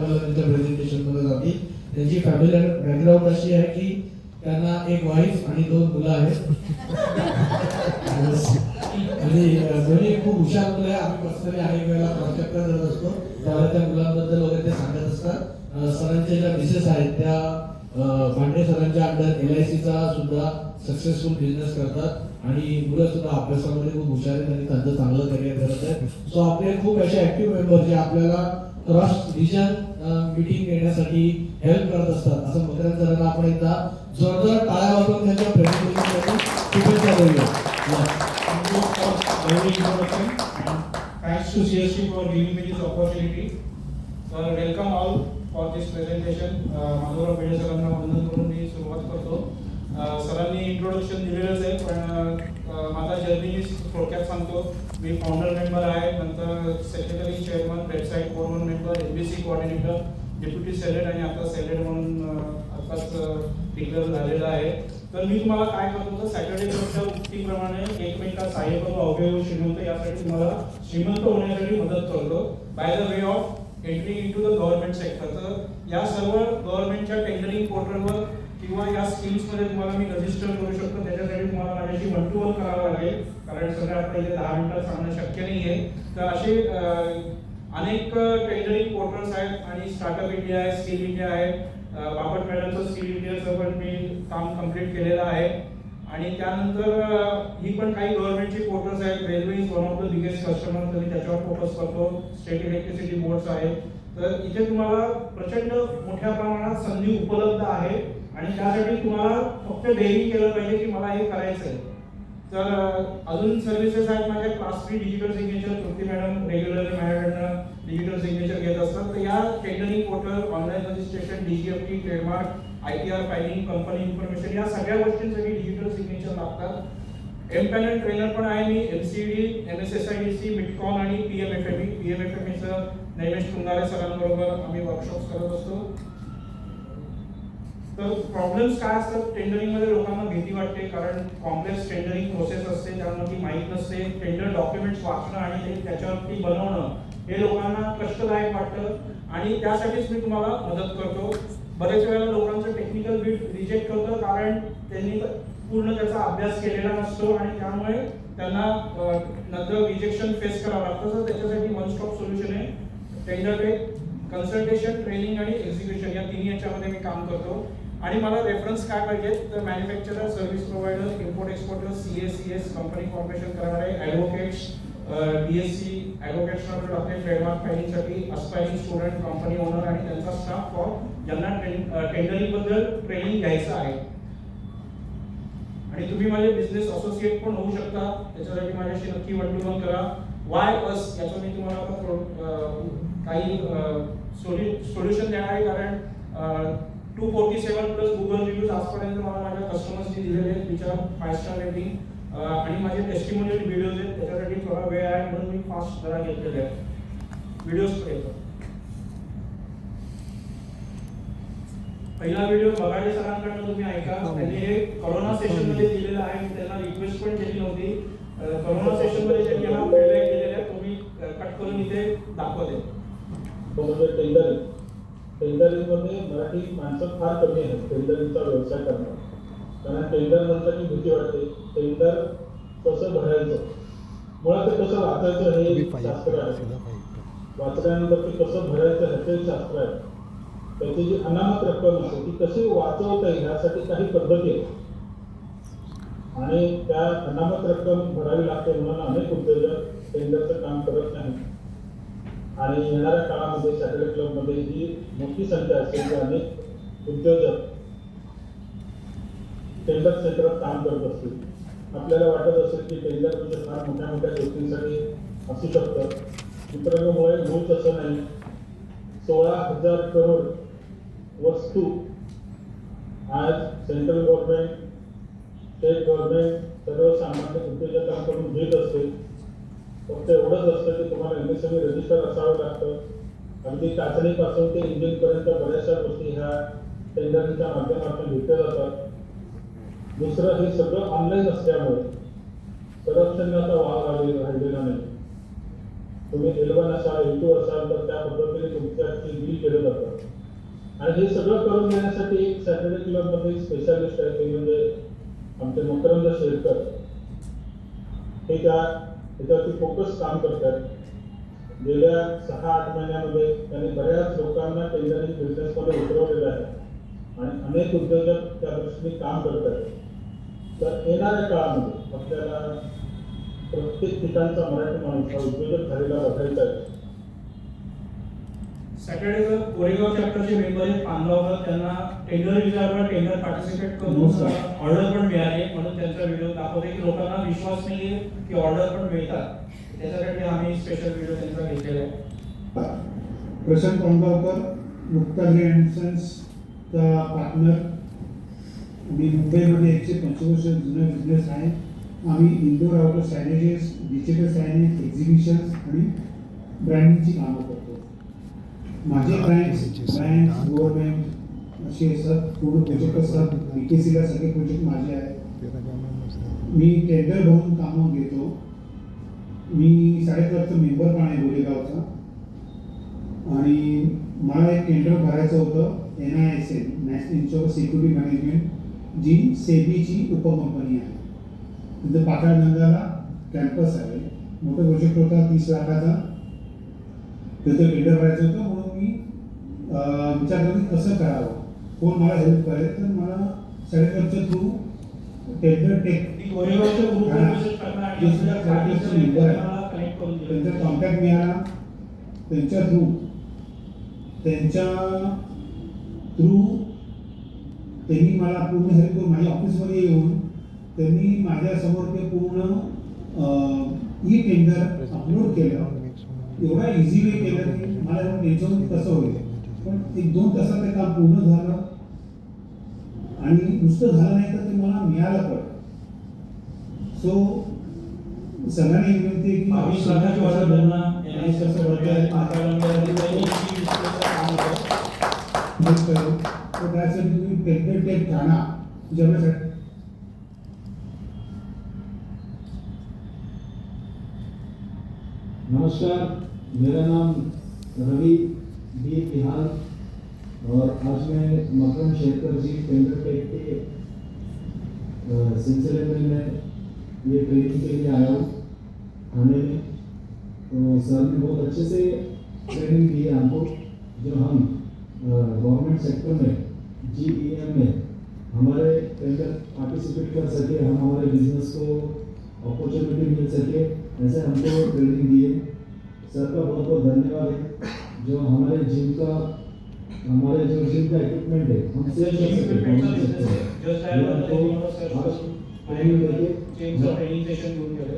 आपल्याला त्यांच्या प्रेझेंटेशनमध्ये जातील. त्यांची फॅमिली बॅकग्राऊंड अशी आहे की त्यांना एक वाईफ आणि 2 मुलं आहेत आणि दोन्ही खूप हुशार मुलं आहे. आम्ही पर्सनली अनेक वेळेला कॉन्टॅक्ट करत असतो, त्यावेळेला त्या मुलांबद्दल वगैरे ते सांगत असतात. सरांच्या ज्या मिसेस आहेत त्या भांडे सरांच्या अंडर LICचा सुद्धा सक्सेसफुल बिझनेस करतात आणि मुलं सुद्धा अभ्यासामध्ये खूप हुशार आहेत आणि त्यांचं चांगलं करिअर करत आहेत. सो आपले खूप असे ऍक्टिव्ह मेंबर जे आपल्याला क्रॉस रिजन मीटिंग घेण्यासाठी हेल्प करत असतात. असं मकरंद सरांना आपण एकदा जोरदार टाळ्या वाजवून त्यांच्या प्रेझेंटेशनसाठी शुभेच्छा देऊया. Thank you for very introduction and thanks to CSC for giving me this opportunity. Welcome all for this presentation. Madhavrao पेढे सरांना वंदन करून मी सुरुवात करतो. सरांनी इंट्रोडक्शन दिलेलंच आहे, पण माझा जर्नी थोडक्यात सांगतो. मी फाउंडर मेंबर आहे, नंतर secretary, chairman, website core member, MBC coordinator, deputy salad आणि आता सेलेड म्हणून आताच डिक्लेअर झालेला आहे. तर मी तुम्हाला काय करतो तर सॅटर्डे क्लबच्या उक्तीप्रमाणे एकमेकांना सहाय्य करू, अवयव श्रीमंत यासाठी तुम्हाला श्रीमंत होण्यासाठी मदत करतो by the way of entry into the government sector. तर या सर्व गव्हर्नमेंटच्या टेंडरिंग पोर्टलवर किंवा या स्कीम्समध्ये तुम्हाला मी रजिस्टर करू शकतो. त्याच्यासाठी तुम्हाला माझ्याशी 1 to 1 करावं लागेल, कारण सगळं आता इथे 10 मिनिटात सांगणं शक्य नाही आहे. तर असे अनेक टेंडरिंग पोर्टल्स आहेत आणि स्टार्टअप इंडिया आहे, स्किल इंडिया आहे. बापट मॅडमचं स्किल इंडियाचं पण मी काम कंप्लीट केलेलं आहे. आणि त्यानंतर ही पण काही गव्हर्नमेंटची पोर्टल्स आहेत. Railway is one of the biggest customer, तरी त्याच्यावर फोकस करतो. स्टेट इलेक्ट्रिसिटी बोर्ड्स आहे. तर इथे तुम्हाला प्रचंड मोठ्या प्रमाणात संधी उपलब्ध आहे आणि त्यासाठी तुम्हाला फक्त डेअरिंग केलं पाहिजे की मला हे करायचं आहे. तर अजून सर्व्हिसेस आहेत माझ्या. क्लास 3 डिजिटल सिग्नेचर कृती मॅडम रेग्युलरली माझ्याकडनं डिजिटल सिग्नेचर घेत असतात. तर या tendering portal, online registration, DGFT, trademark, ITR filing, company information, या सगळ्या गोष्टींसाठी डिजिटल सिग्नेचर लागतात. एमपॅनल ट्रेनर पण आहे मी. MCD, MSSIDC, मिटकॉन आणि PMFME. PMFMEचं नैमेश तुंगारे सरांबरोबर आम्ही वर्कशॉप्स करत असतो. तर प्रॉब्लेम्स काय असतात टेंडरिंगमध्ये? लोकांना भीती वाटते, कारण कॉम्प्लेक्स टेंडरिंग प्रोसेस असते, त्यांना ती माहीत नसते. टेंडर डॉक्युमेंट्स वाचणं आणि त्याच्यावरती बनवणं हे लोकांना कष्टदायक वाटतं आणि त्यासाठीच मी तुम्हाला मदत करतो. बरेच वेळेला लोकांचं टेक्निकल बिल रिजेक्ट होतं, कारण त्यांनी पूर्ण त्याचा अभ्यास केलेला नसतो आणि त्यामुळे त्यांना नंतर रिजेक्शन फेस करावं लागतं. तर त्याच्यासाठी वन स्टॉप सोल्युशन आहे टेंडर टेक, कन्सल्टेशन, ट्रेनिंग आणि एक्झिक्युशन, या तिन्ही याच्यामध्ये मी काम करतो. आणि मला रेफरन्स काय पाहिजे तर manufacturer, service provider, import exporter, CS company formation करणारे, ॲडव्होकेट्स, DSC ॲडव्होकेट्सना आपले ट्रेडमार्क फायलिंगसाठी, अस्पायरिंग स्टुडंट, कंपनी ओनर आणि त्यांचा स्टाफ फॉर ज्यांना टेंडरिंगबद्दल ट्रेनिंग घ्यायचं आहे. आणि तुम्ही माझे बिझनेस असोसिएट पण होऊ शकता. त्याच्यासाठी माझ्याशी नक्की 1 to 1 करा. वाय अस याचं मी तुम्हाला काही सोल्युशन देणार आहे, कारण 247+ गुगल रिव्ह्यूज आजपर्यंत मला माझ्या कस्टमर्सनी दिलेले आहेत, तिच्या 5 स्टार रेटिंग आणि माझे टेस्टिमोनियल व्हिडिओज आहेत. त्याच्यासाठी थोडा वेळ आहे म्हणून मी फास्ट जरा घेतलेले आहेत व्हिडिओजकडे. पहिला व्हिडिओ बघाडे सरांकडनं तुम्ही ऐका. त्यांनी हे कोरोना सेशन मध्ये दिलेलं आहे. मी त्यांना रिक्वेस्ट पण केली नव्हती. कोरोना सेशन मध्ये त्यांनी हा हायलाइट केलेला आहे, तुम्ही कट करून इथे दाखवते. टेंडरिंगमध्ये मराठी माणसं फार कमी आहेत टेंडरिंगचा व्यवसाय करतात. कारण टेंडर नंतर भीती वाटते. टेंडर कसं भरायचं, मुळात ते कसं वाचायचं हे शास्त्र आहे. वाचल्यानंतर ते कसं भरायचं ह्याचे शास्त्र आहे. त्याची जी अनामत रक्कम असते ती कशी वाचवता येईल यासाठी काही पद्धती आहेत आणि त्या अनामत रक्कम भरावी लागते म्हणून अनेक उद्योजक टेंडरचं काम करत नाहीत. आणि येणाऱ्या काळामध्ये सॅटर्डे क्लबमध्ये ही मोठी संख्या असेल की अनेक उद्योजक टेंडर क्षेत्रात काम करत असतील. आपल्याला वाटत असेल की टेंडर म्हणजे फार मोठ्या मोठ्या गोष्टींसाठी असू शकतं. मित्रांमुळे मूळ तसं नाही. 16,000 करोड वस्तू आज सेंट्रल गव्हर्नमेंट, स्टेट गव्हर्नमेंट, सर्वसामान्य उद्योजकांकडून घेत असते. फक्त एवढंच असतं की तुम्हाला MSME रजिस्टर असावं लागतं. अगदी चाचणीपासून ते इंजिनपर्यंत बऱ्याचशा गोष्टी ह्या टेंडरिंगच्या माध्यमातून घेतल्या जातात. दुसरं, हे सगळं ऑनलाईन असल्यामुळे संरक्षणाचा वाव राहिलेला नाही. तुम्ही L1 असाल L2 असाल तर त्या पद्धतीने तुमच्याची डील केलं जातं. आणि हे सगळं करून देण्यासाठी एक सॅटर्डे क्लबमध्ये स्पेशालिस्ट आहे, ते म्हणजे आमचे मकरंद शेरकर. हे त्याच्यावरती फोकस काम करतात. गेल्या 6-8 महिन्यामध्ये त्यांनी बऱ्याच लोकांना टेंडरिंग बिझनेसमध्ये उतरवलेलं आहे आणि अनेक उद्योजक त्या दृष्टीने काम करतात. तर येणाऱ्या काळामध्ये आपल्याला प्रत्येक ठिकाणचा मराठी माणूस हा उद्योजक झालेला बघायचा आहे. सॅटर्डे कोरेगाव चॅप्टरचे मेंबर आहेत पानगावकर, त्यांना टेंडर विचारवर टेंडर पार्टिसिपेट करून ऑर्डर पण मिळाली, म्हणून त्यांचा व्हिडिओ दाखवते की लोकांना विश्वास नाही की ऑर्डर पण मिळतात. त्याच्यासाठी आम्ही स्पेशल व्हिडिओ त्यांचा घेतलेला आहे. प्रशांत पानगावकर, मुक्तागिरी अँड सन्सचा पार्टनर. मी मुंबईमध्ये 125 वर्ष जुना बिझनेस आहे. आम्ही indoor outdoor signages, digital signage, exhibitions आणि ब्रँडिंगची कामं करतो. माझे क्लायंट्स बँक, गव्हर्नमेंट असे असतात, पूर्ण प्रोजेक्ट असतात. BKCला सगळे प्रोजेक्ट माझे आहेत. मी टेंडर भरून कामं घेतो. मी 4.5 मेंबर पण आहे गोरेगावचा. आणि मला एक टेंडर भरायचं होतं NISM, national insurance security management, जी सेबीची उपकंपनी आहे. तिथं पाताळगंगाला कॅम्पस आहे. मोठा प्रोजेक्ट होता 30 लाखाचा. तिथं टेंडर भरायचं होतं, म्हणून मी विचार करतो कसं करावं, कोण मला हेल्प करेल. तर मला 4.5च्या थ्रू टेंडर टेक कोरेगावच्या ग्रुपवर मेसेज करणार आणि आपल्याला त्यांचा मेंबर आहे, मला कनेक्ट करून दिलं. त्यांचा कॉन्टॅक्ट मिळाला. त्यांच्या थ्रू त्यांनी मला पूर्ण हेल्प करून माझ्या ऑफिसमध्ये येऊन त्यांनी माझ्यासमोर ते पूर्ण ई टेंडर अपलोड केलं. एवढा इझी वे केलं की मला एवढं टेन्शन कसं होईल. पण 1-2 तासात ते काम पूर्ण झालं आणि नुसतं झालं नाही तर ते मला मिळालं पण. सो सगळ्यांनी विनंती आहे की 22 लाखाची ऑर्डर त्यांना NISM मध्ये पाताळगंगामध्ये काम होतं. तो त्यासाठी तुम्ही टेंडर टेक जाणा ज्यासाठी. नमस्कार, मेरा नाम रवि बी बिहार और आज मैं मकरंद शेरकर जी टेंडर टेक के सिलसिले में मैं ये ट्रेनिंग के लिए आया हूँ थाने में. तो सर ने बहुत अच्छे से ट्रेनिंग दी है हमको, जो हम गवर्नमेंट सेक्टर में GEM में हमारे टेंडर पार्टिसिपेट कर सके, हम हमारे बिजनेस को अपॉर्चुनिटी मिल सके, ऐसे हमको ट्रेनिंग दी है. सर का बहुत बहुत धन्यवाद है, जो हमारे जो जिम का इक्विपमेंट है हम सेल कर सके गवर्नमेंट सेक्टर में. ट्रेनिंग देके ट्रेनिंग सेशन घेऊन गेले.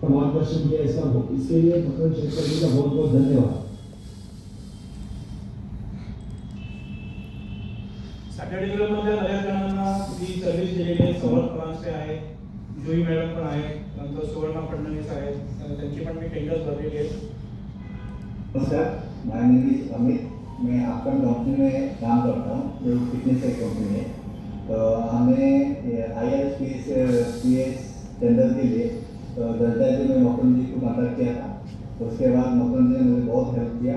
मार्गदर्शन किया इसके लिए मकरंद शेरकर जी का बहुत बहुत धन्यवाद. सॅटर्डे क्लबमधल्या बऱ्याच जणांना ही सर्व्हिस दिलेली आहे. सौरभ परांजपे आहे, जुई मॅडम पण आहे, नंतर सुवर्णा फडणवीस आहेत, त्यांची पण मी टेंडर्स भरलेली आहेत. नमस्कार, माय नेम इज अमित. मैं आपका कंपनी में काम करता हूँ, जो फिटनेस एक कंपनी है. तो हमें IRSPS टेंडर के लिए दर्जा जी ने मकरंद जी को कांटेक्ट किया था. तो उसके बाद मकरंद जी ने मुझे बहुत हेल्प किया.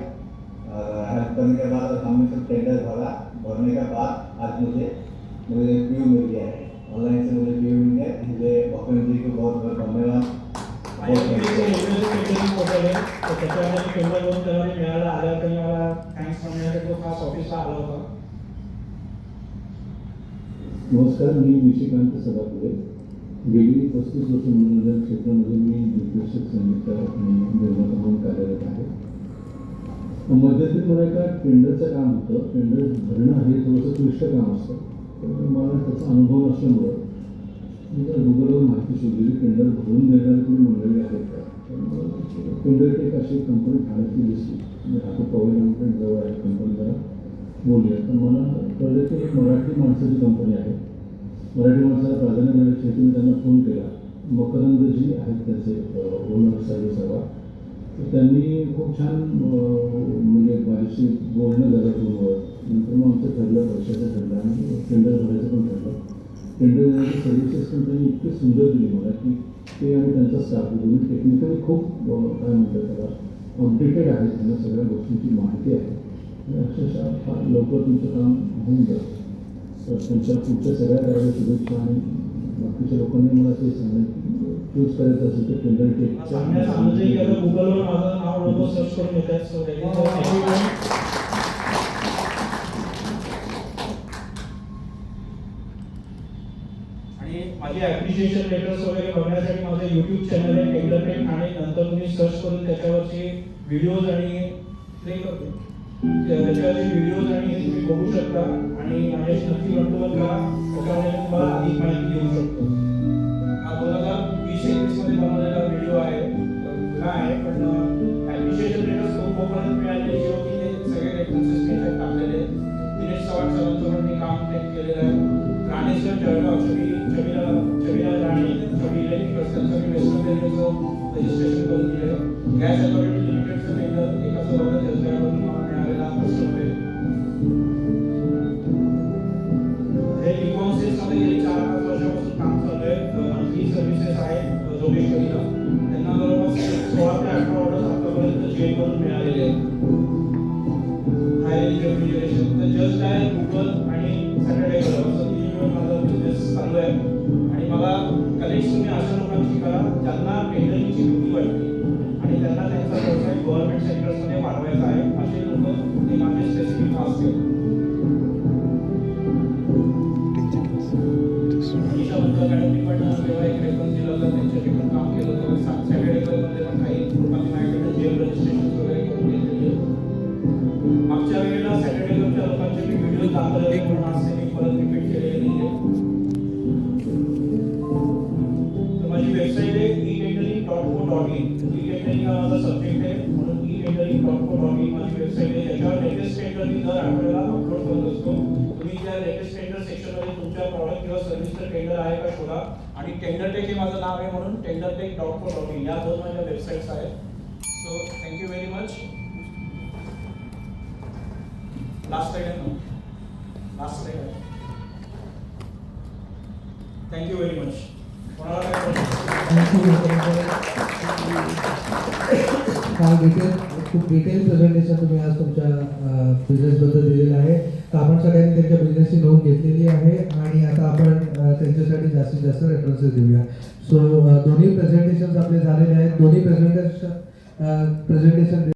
हेल्प करने के बाद हमने सब टेंडर भरा. भरने के बाद आज मुझे PO मिल गया है, ऑनलाइन से मुझे PO मिल गया. इसलिए मकरंद जी को बहुत बहुत धन्यवाद. त्याच्यामध्ये टेंडर करून त्याला मिळाला आल्यावर त्यांनी मला थँक्स म्हणण्यासाठी तो खास ऑफिसला आला होता. नमस्कार, मी निशिकांत सदापुरे. गेली 35 वर्ष मनोरंजन क्षेत्रामध्ये मी दिग्दर्शक, संगीतकार आणि निर्माता म्हणून कार्यरत आहे. मध्यंतरी मला एका टेंडरचं काम होतं. टेंडर भरणं हे थोडंसं क्लिष्ट काम असतं, पण मला त्याचा अनुभव नसल्यामुळं मी गुगलवर माहिती शोधलेली. टेंडर भरून देणारी कोणी मंडळी आहेत का, टेंडर टेक अशी कंपनी ठाण्यातली दिसली. मी आता पवई जवळ आहे कंपनी, जरा बोलूया. तर मला कळलं की एक मराठी माणसाची कंपनी आहे. मराठी माणसाला प्राधान्य देण्यासाठी मी त्यांना फोन केला. मकरंद जी आहेत त्याचे ओनर सर्व. तर त्यांनी खूप छान म्हणजे माझ्याशी बोलणं झालं फोनवर. नंतर मग आमचं ठरलं, पैशाचं ठरलं आणि टेंडर भरायचं पण ठरलं. टेंडर देण्याची सर्व्हिसेस पण त्यांनी इतकी सुंदर दिली मला की ते आणि त्यांचा स्टाफ दोन्ही टेक्निकली खूप काय म्हणतात त्याला अपडेटेड आहेत, त्यांना सगळ्या गोष्टींची माहिती आहे आणि अक्षरशः फार लवकर तुमचं काम होऊन जातं. तर त्यांच्या पुढच्या सगळ्या कार्याला शुभेच्छा आणि बाकीच्या लोकांनी मला ते सांगेल चूज करायचं असेल तर टेंडर सांगण्यास आनंदही की आता गुगलवर माझं नाव लोक सर्च करून येतात. सो आणि माझी ॲप्रिशिएशन लेटर्स वगैरे बघण्यासाठी माझं यूट्यूब चॅनल आहे टेंडर टेक ठाणे. नंतर तुम्ही सर्च करून त्याच्यावरचे व्हिडिओज आणि प्ले करतो त्याच्यावरचे व्हिडिओज आणि हे तुम्ही बघू शकता आणि माझ्याशी नक्की कंट्रोल करा. त्याच्यामध्ये मी तुम्हाला अधिक माहिती देऊ शकतो. हा 2020-21 मध्ये बनवलेला व्हिडिओ आहे, जुना आहे, पण ॲप्रिशिएशन लेटर्स खूप कोकणात मिळालेली होती. ते सगळे रेफरन्सेस मी त्यात टाकलेले आहेत. दिनेश चव्हाण सरांचं पण मी काम ते केलेलं आहे. राणेश्वर जळगाव छबीला राणे छबी इलेक्ट्रिकल्स त्यांचं मी वेस्टर्न रेल्वेचं रजिस्ट्रेशन करून दिलं. गॅस अथॉरिटी लिमिटेडचं टेंडर एकाचं बघत जळगाववरून मला मिळालेला कस्टमर आहे. हे इकॉन्सेसमध्ये गेली 4-5 वर्षापासून काम चालू आहे. मंथली सर्व्हिसेस आहेत जोगेश्वरीला. त्यांना जवळपास 16 ते 18 ऑर्डर्स आतापर्यंत जेल करून मिळालेले आहेत. हाय रेफ्रिजरेशन तर जस्ट आहे गुगल आणि सॅटर्डे असं तिन्ही माझा बिझनेस चालू आहे. आणि मला कनेक्ट तुम्ही अशा लोकांशी करा ज्यांना टेंडरिंगची भीती वाटते आणि त्यांना त्यांचा व्यवसाय गव्हर्नमेंट सेक्टर्समध्ये वाढवायचा आहे. असे लोक ते माझे स्पेसिफिक टास्क आहेत. मनीषा बंद अकॅडमी पण तेव्हा एक रेफरन्स दिला होता, त्यांच्याशी पण काम केलं होतं. सॅटर्डे क्लबमध्ये पण काही लोकांनी माझ्याकडे जेल रजिस्ट्रेशन वगैरे करून घेतलेली आहे. मागच्या वेळेला सॅटर्डे क्लबच्या लोकांचे मी व्हिडिओ दाखवले होते, पण आज ते मी परत रिपीट केलेले नाही आहे. तर माझी वेबसाईट आहे e-tendering.co.in. e-tendering हा माझा सब्जेक्ट आहे म्हणून e-tendering.co.in माझी वेबसाईट आहे. याच्यावर लेटेस्ट टेंडर मी दर आठवड्याला अपलोड करत असतो. तुम्ही त्या लेटेस्ट टेंडर सेक्शनमध्ये तुमच्या प्रॉडक्ट किंवा सर्व्हिसचं टेंडर आहे का शोधा. आणि टेंडर टेक हे माझं नाव आहे म्हणून tendertech.co.in या 2 माझ्या वेबसाईट्स आहेत. So thank you very much. Last slide आहे ना, लास्ट स्लाइड आहे. Thank you very much. कोणाला काय खूप डिटेल प्रेझेंटेशन तुम्ही आज तुमच्या बिझनेसबद्दल दिलेलं आहे. तर आपण सगळ्यांनी त्यांच्या बिझनेसची नोंद घेतलेली आहे आणि आता आपण त्यांच्यासाठी जास्तीत जास्त रेफरन्सेस देऊया. सो दोन्ही प्रेझेंटेशन आपले झालेले आहेत. दोन्ही प्रेझेंटेशन